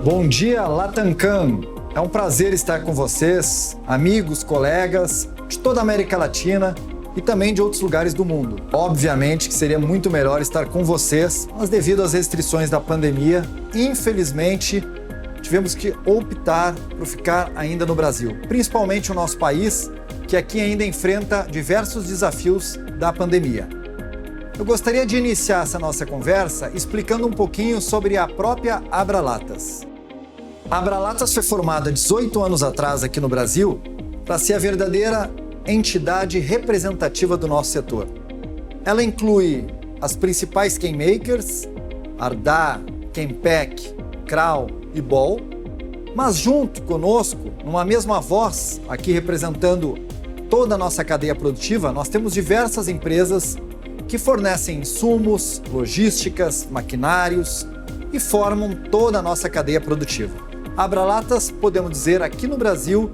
Bom dia, Latamcam! É um prazer estar com vocês, amigos, colegas de toda a América Latina e também de outros lugares do mundo. Obviamente que seria muito melhor estar com vocês, mas devido às restrições da pandemia, infelizmente, tivemos que optar por ficar ainda no Brasil. Principalmente o nosso país, que aqui ainda enfrenta diversos desafios da pandemia. Eu gostaria de iniciar essa nossa conversa explicando um pouquinho sobre a própria Abralatas. A Abralatas foi formada 18 anos atrás aqui no Brasil para ser a verdadeira entidade representativa do nosso setor. Ela inclui as principais cane makers, Ardagh, Canpack, Crowe e Ball, mas junto conosco, numa mesma voz, aqui representando toda a nossa cadeia produtiva, nós temos diversas empresas que fornecem insumos, logísticas, maquinários e formam toda a nossa cadeia produtiva. A Abralatas, podemos dizer, aqui no Brasil,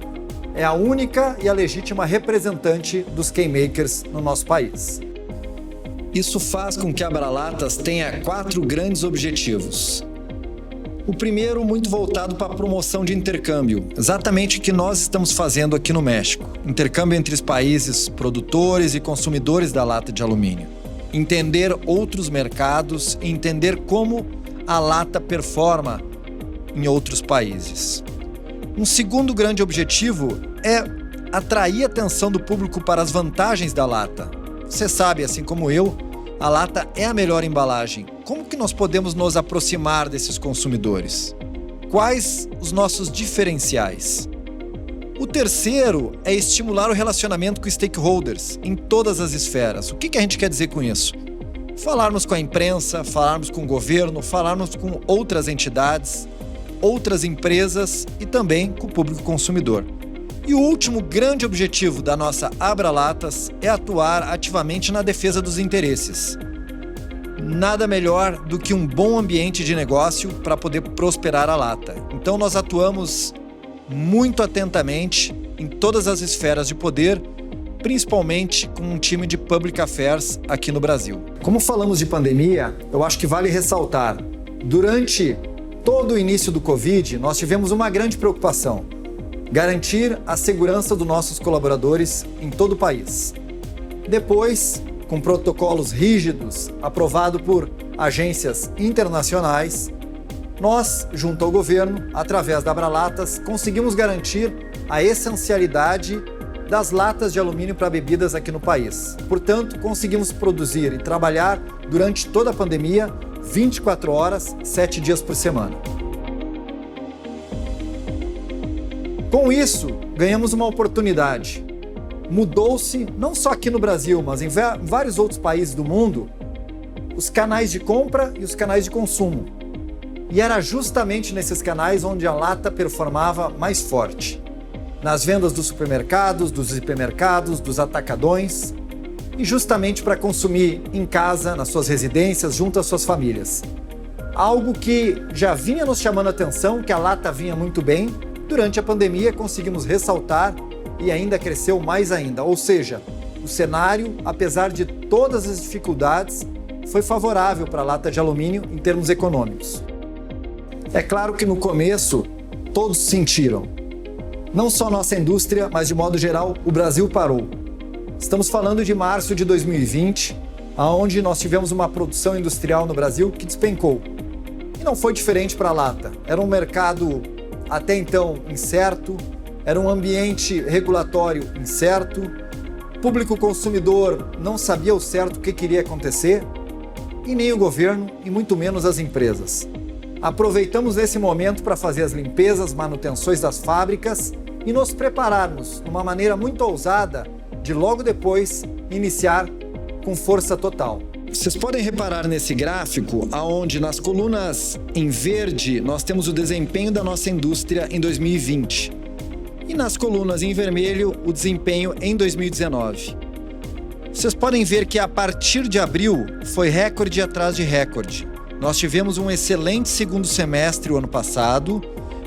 é a única e a legítima representante dos cane makers no nosso país. Isso faz com que a Abralatas tenha 4 grandes objetivos. O primeiro, muito voltado para a promoção de intercâmbio, exatamente o que nós estamos fazendo aqui no México. Intercâmbio entre os países produtores e consumidores da lata de alumínio. Entender outros mercados e entender como a lata performa em outros países. Um segundo grande objetivo é atrair a atenção do público para as vantagens da lata. Você sabe, assim como eu, a lata é a melhor embalagem. Como que nós podemos nos aproximar desses consumidores? Quais os nossos diferenciais? O terceiro é estimular o relacionamento com stakeholders em todas as esferas. O que a gente quer dizer com isso? Falarmos com a imprensa, falarmos com o governo, falarmos com outras entidades, outras empresas e também com o público consumidor. E o último grande objetivo da nossa Abralatas é atuar ativamente na defesa dos interesses. Nada melhor do que um bom ambiente de negócio para poder prosperar a lata. Então nós atuamos muito atentamente em todas as esferas de poder, principalmente com um time de Public Affairs aqui no Brasil. Como falamos de pandemia, eu acho que vale ressaltar, durante todo o início do Covid, nós tivemos uma grande preocupação: garantir a segurança dos nossos colaboradores em todo o país. Depois, com protocolos rígidos, aprovado por agências internacionais, nós, junto ao governo, através da Abralatas, conseguimos garantir a essencialidade das latas de alumínio para bebidas aqui no país. Portanto, conseguimos produzir e trabalhar durante toda a pandemia 24 horas, 7 dias por semana. Com isso, ganhamos uma oportunidade. Mudou-se, não só aqui no Brasil, mas em vários outros países do mundo, os canais de compra e os canais de consumo. E era justamente nesses canais onde a lata performava mais forte. Nas vendas dos supermercados, dos hipermercados, dos atacadões, e justamente para consumir em casa, nas suas residências, junto às suas famílias. Algo que já vinha nos chamando a atenção, que a lata vinha muito bem, durante a pandemia conseguimos ressaltar e ainda cresceu mais ainda. Ou seja, o cenário, apesar de todas as dificuldades, foi favorável para a lata de alumínio em termos econômicos. É claro que no começo todos sentiram. Não só nossa indústria, mas de modo geral o Brasil parou. Estamos falando de março de 2020, onde nós tivemos uma produção industrial no Brasil que despencou. E não foi diferente para a lata. Era um mercado até então incerto, era um ambiente regulatório incerto, o público consumidor não sabia ao certo o que queria acontecer, e nem o governo, e muito menos as empresas. Aproveitamos esse momento para fazer as limpezas, manutenções das fábricas e nos prepararmos de uma maneira muito ousada de logo depois iniciar com força total. Vocês podem reparar nesse gráfico, onde nas colunas em verde nós temos o desempenho da nossa indústria em 2020 e nas colunas em vermelho o desempenho em 2019. Vocês podem ver que a partir de abril foi recorde atrás de recorde. Nós tivemos um excelente segundo semestre o ano passado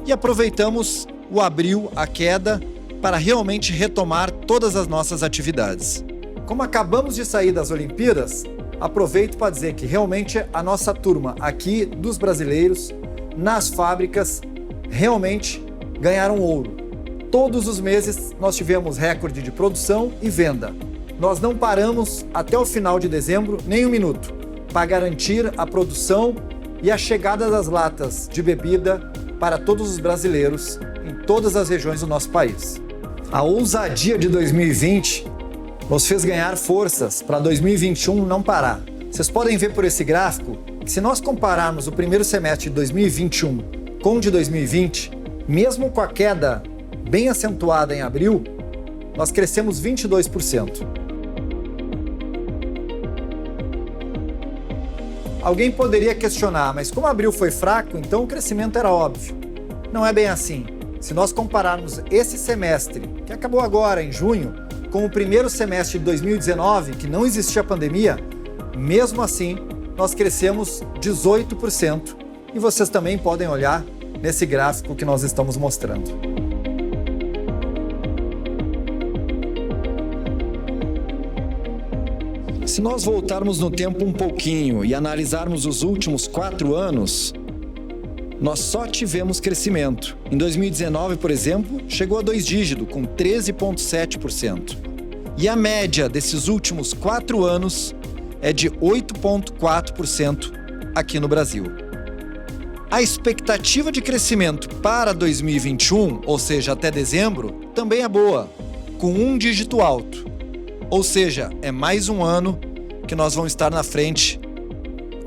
e aproveitamos o abril, a queda, para realmente retomar todas as nossas atividades. Como acabamos de sair das Olimpíadas, aproveito para dizer que realmente a nossa turma aqui dos brasileiros, nas fábricas, realmente ganharam ouro. Todos os meses nós tivemos recorde de produção e venda. Nós não paramos até o final de dezembro nem um minuto para garantir a produção e a chegada das latas de bebida para todos os brasileiros em todas as regiões do nosso país. A ousadia de 2020 nos fez ganhar forças para 2021 não parar. Vocês podem ver por esse gráfico que se nós compararmos o primeiro semestre de 2021 com o de 2020, mesmo com a queda bem acentuada em abril, nós crescemos 22%. Alguém poderia questionar, mas como abril foi fraco, então o crescimento era óbvio. Não é bem assim. Se nós compararmos esse semestre, que acabou agora em junho, com o primeiro semestre de 2019, que não existia pandemia, mesmo assim, nós crescemos 18%. E vocês também podem olhar nesse gráfico que nós estamos mostrando. Se nós voltarmos no tempo um pouquinho e analisarmos os últimos 4 anos, nós só tivemos crescimento. Em 2019, por exemplo, chegou a 2 dígitos, com 13,7%. E a média desses últimos 4 anos é de 8,4% aqui no Brasil. A expectativa de crescimento para 2021, ou seja, até dezembro, também é boa, com 1 dígito alto. Ou seja, é mais um ano que nós vamos estar na frente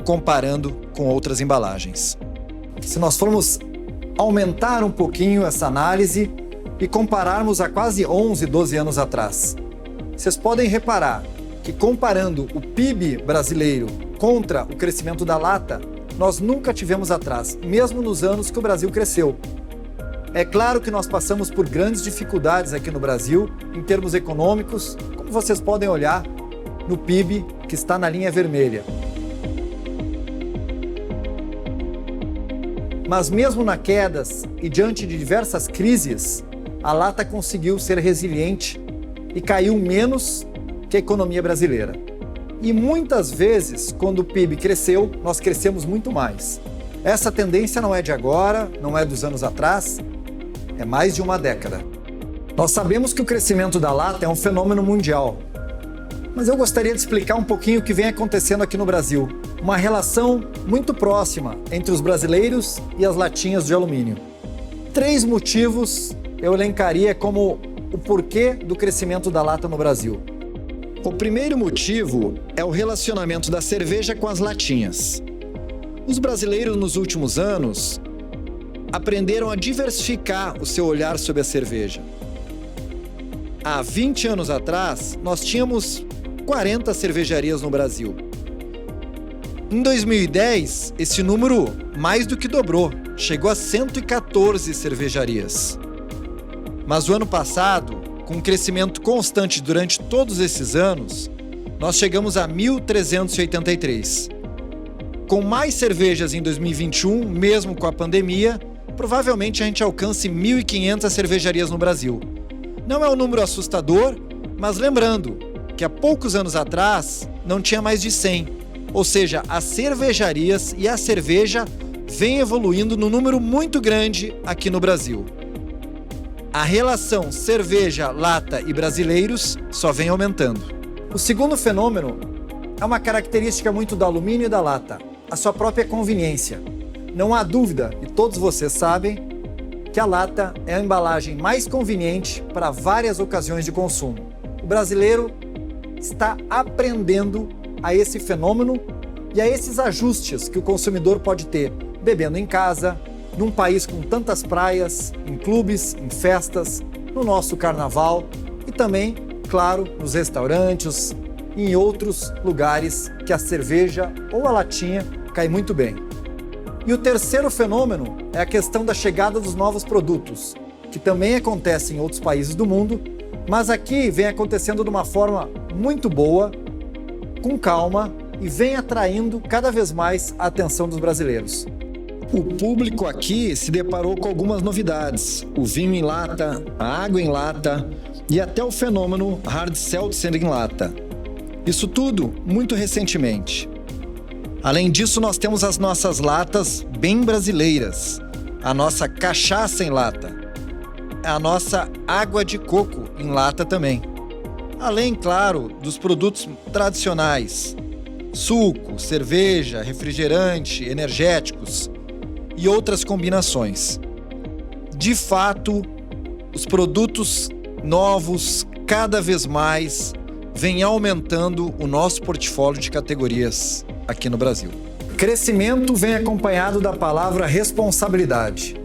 comparando com outras embalagens. Se nós formos aumentar um pouquinho essa análise e compararmos a quase 11, 12 anos atrás, vocês podem reparar que comparando o PIB brasileiro contra o crescimento da lata, nós nunca tivemos atrás, mesmo nos anos que o Brasil cresceu. É claro que nós passamos por grandes dificuldades aqui no Brasil, em termos econômicos, como vocês podem olhar no PIB, que está na linha vermelha. Mas mesmo nas quedas e diante de diversas crises, a lata conseguiu ser resiliente e caiu menos que a economia brasileira. E muitas vezes, quando o PIB cresceu, nós crescemos muito mais. Essa tendência não é de agora, não é dos anos atrás, é mais de uma década. Nós sabemos que o crescimento da lata é um fenômeno mundial, mas eu gostaria de explicar um pouquinho o que vem acontecendo aqui no Brasil. Uma relação muito próxima entre os brasileiros e as latinhas de alumínio. 3 motivos eu elencaria como o porquê do crescimento da lata no Brasil. O primeiro motivo é o relacionamento da cerveja com as latinhas. Os brasileiros nos últimos anos aprenderam a diversificar o seu olhar sobre a cerveja. Há 20 anos atrás, nós tínhamos 40 cervejarias no Brasil. Em 2010, esse número mais do que dobrou, chegou a 114 cervejarias. Mas o ano passado, com um crescimento constante durante todos esses anos, nós chegamos a 1.383. Com mais cervejas em 2021, mesmo com a pandemia, provavelmente a gente alcance 1.500 cervejarias no Brasil. Não é um número assustador, mas lembrando que há poucos anos atrás não tinha mais de 100. Ou seja, as cervejarias e a cerveja vem evoluindo num número muito grande aqui no Brasil. A relação cerveja, lata e brasileiros só vem aumentando. O segundo fenômeno é uma característica muito do alumínio e da lata, a sua própria conveniência. Não há dúvida, e todos vocês sabem, que a lata é a embalagem mais conveniente para várias ocasiões de consumo. O brasileiro está aprendendo a esse fenômeno e a esses ajustes que o consumidor pode ter bebendo em casa, num país com tantas praias, em clubes, em festas, no nosso carnaval e também, claro, nos restaurantes e em outros lugares que a cerveja ou a latinha cai muito bem. E o terceiro fenômeno é a questão da chegada dos novos produtos, que também acontece em outros países do mundo, mas aqui vem acontecendo de uma forma muito boa, com calma e vem atraindo cada vez mais a atenção dos brasileiros. O público aqui se deparou com algumas novidades: o vinho em lata, a água em lata e até o fenômeno hard seltzer em lata. Isso tudo muito recentemente. Além disso, nós temos as nossas latas bem brasileiras, a nossa cachaça em lata, a nossa água de coco em lata também. Além, claro, dos produtos tradicionais, suco, cerveja, refrigerante, energéticos e outras combinações. De fato, os produtos novos, cada vez mais, vêm aumentando o nosso portfólio de categorias aqui no Brasil. Crescimento vem acompanhado da palavra responsabilidade.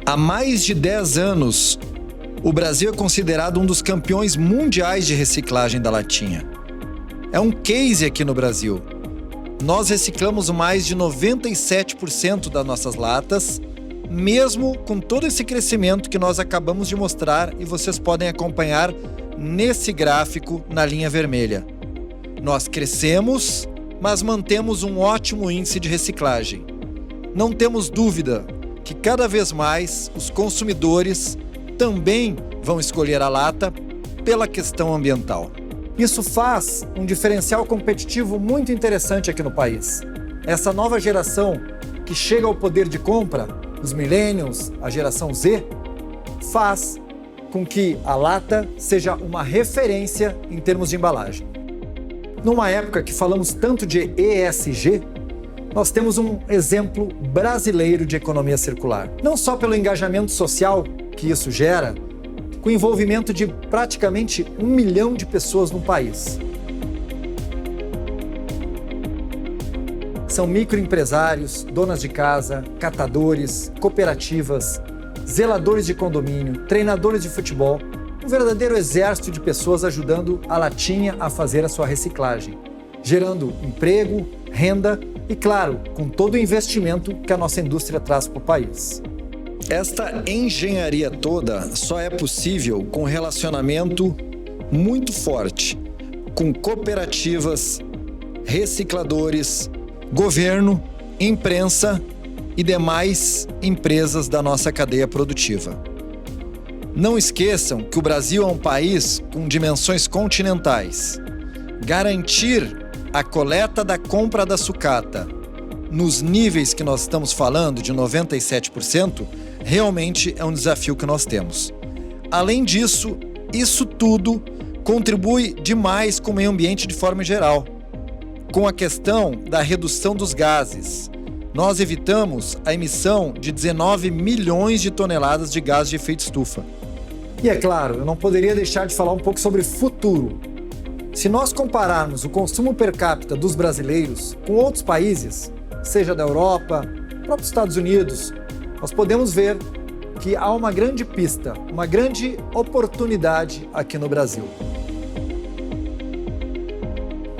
Há mais de 10 anos, o Brasil é considerado um dos campeões mundiais de reciclagem da latinha. É um case aqui no Brasil. Nós reciclamos mais de 97% das nossas latas, mesmo com todo esse crescimento que nós acabamos de mostrar e vocês podem acompanhar nesse gráfico na linha vermelha. Nós crescemos, mas mantemos um ótimo índice de reciclagem. Não temos dúvida que cada vez mais os consumidores também vão escolher a lata pela questão ambiental. Isso faz um diferencial competitivo muito interessante aqui no país. Essa nova geração que chega ao poder de compra, os millennials, a geração Z, faz com que a lata seja uma referência em termos de embalagem. Numa época que falamos tanto de ESG, nós temos um exemplo brasileiro de economia circular. Não só pelo engajamento social que isso gera, com o envolvimento de praticamente 1 milhão de pessoas no país. São microempresários, donas de casa, catadores, cooperativas, zeladores de condomínio, treinadores de futebol, um verdadeiro exército de pessoas ajudando a latinha a fazer a sua reciclagem, gerando emprego, renda e, claro, com todo o investimento que a nossa indústria traz para o país. Esta engenharia toda só é possível com um relacionamento muito forte com cooperativas, recicladores, governo, imprensa e demais empresas da nossa cadeia produtiva. Não esqueçam que o Brasil é um país com dimensões continentais. Garantir a coleta da compra da sucata nos níveis que nós estamos falando, de 97%, realmente é um desafio que nós temos. Além disso, isso tudo contribui demais com o meio ambiente de forma geral. Com a questão da redução dos gases, nós evitamos a emissão de 19 milhões de toneladas de gás de efeito estufa. E é claro, eu não poderia deixar de falar um pouco sobre futuro. Se nós compararmos o consumo per capita dos brasileiros com outros países, seja da Europa, próprios Estados Unidos, nós podemos ver que há uma grande pista, uma grande oportunidade aqui no Brasil.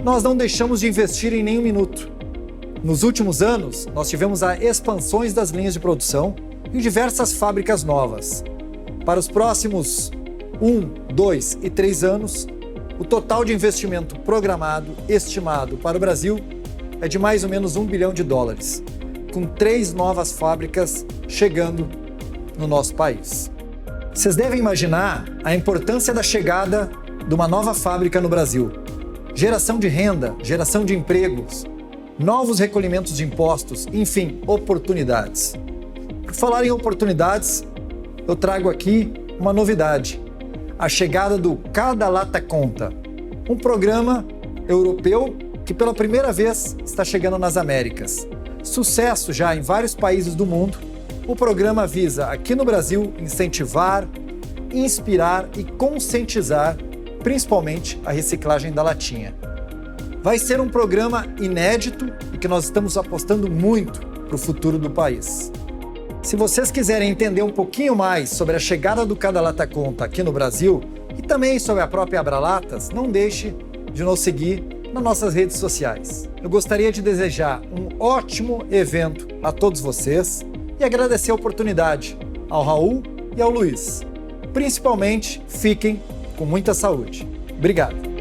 Nós não deixamos de investir em nenhum minuto. Nos últimos anos, nós tivemos as expansões das linhas de produção e diversas fábricas novas. Para os próximos 1, 2 e 3 anos, o total de investimento programado, estimado para o Brasil, é de mais ou menos $1 bilhão, com 3 novas fábricas chegando no nosso país. Vocês devem imaginar a importância da chegada de uma nova fábrica no Brasil. Geração de renda, geração de empregos, novos recolhimentos de impostos, enfim, oportunidades. Por falar em oportunidades, eu trago aqui uma novidade. A chegada do Cada Lata Conta, um programa europeu que pela primeira vez está chegando nas Américas. Sucesso já em vários países do mundo, o programa visa, aqui no Brasil, incentivar, inspirar e conscientizar, principalmente a reciclagem da latinha. Vai ser um programa inédito e que nós estamos apostando muito para o futuro do país. Se vocês quiserem entender um pouquinho mais sobre a chegada do Cada Lata Conta aqui no Brasil e também sobre a própria Abralatas, não deixe de nos seguir nas nossas redes sociais. Eu gostaria de desejar um ótimo evento a todos vocês e agradecer a oportunidade ao Raul e ao Luiz. Principalmente, fiquem com muita saúde. Obrigado.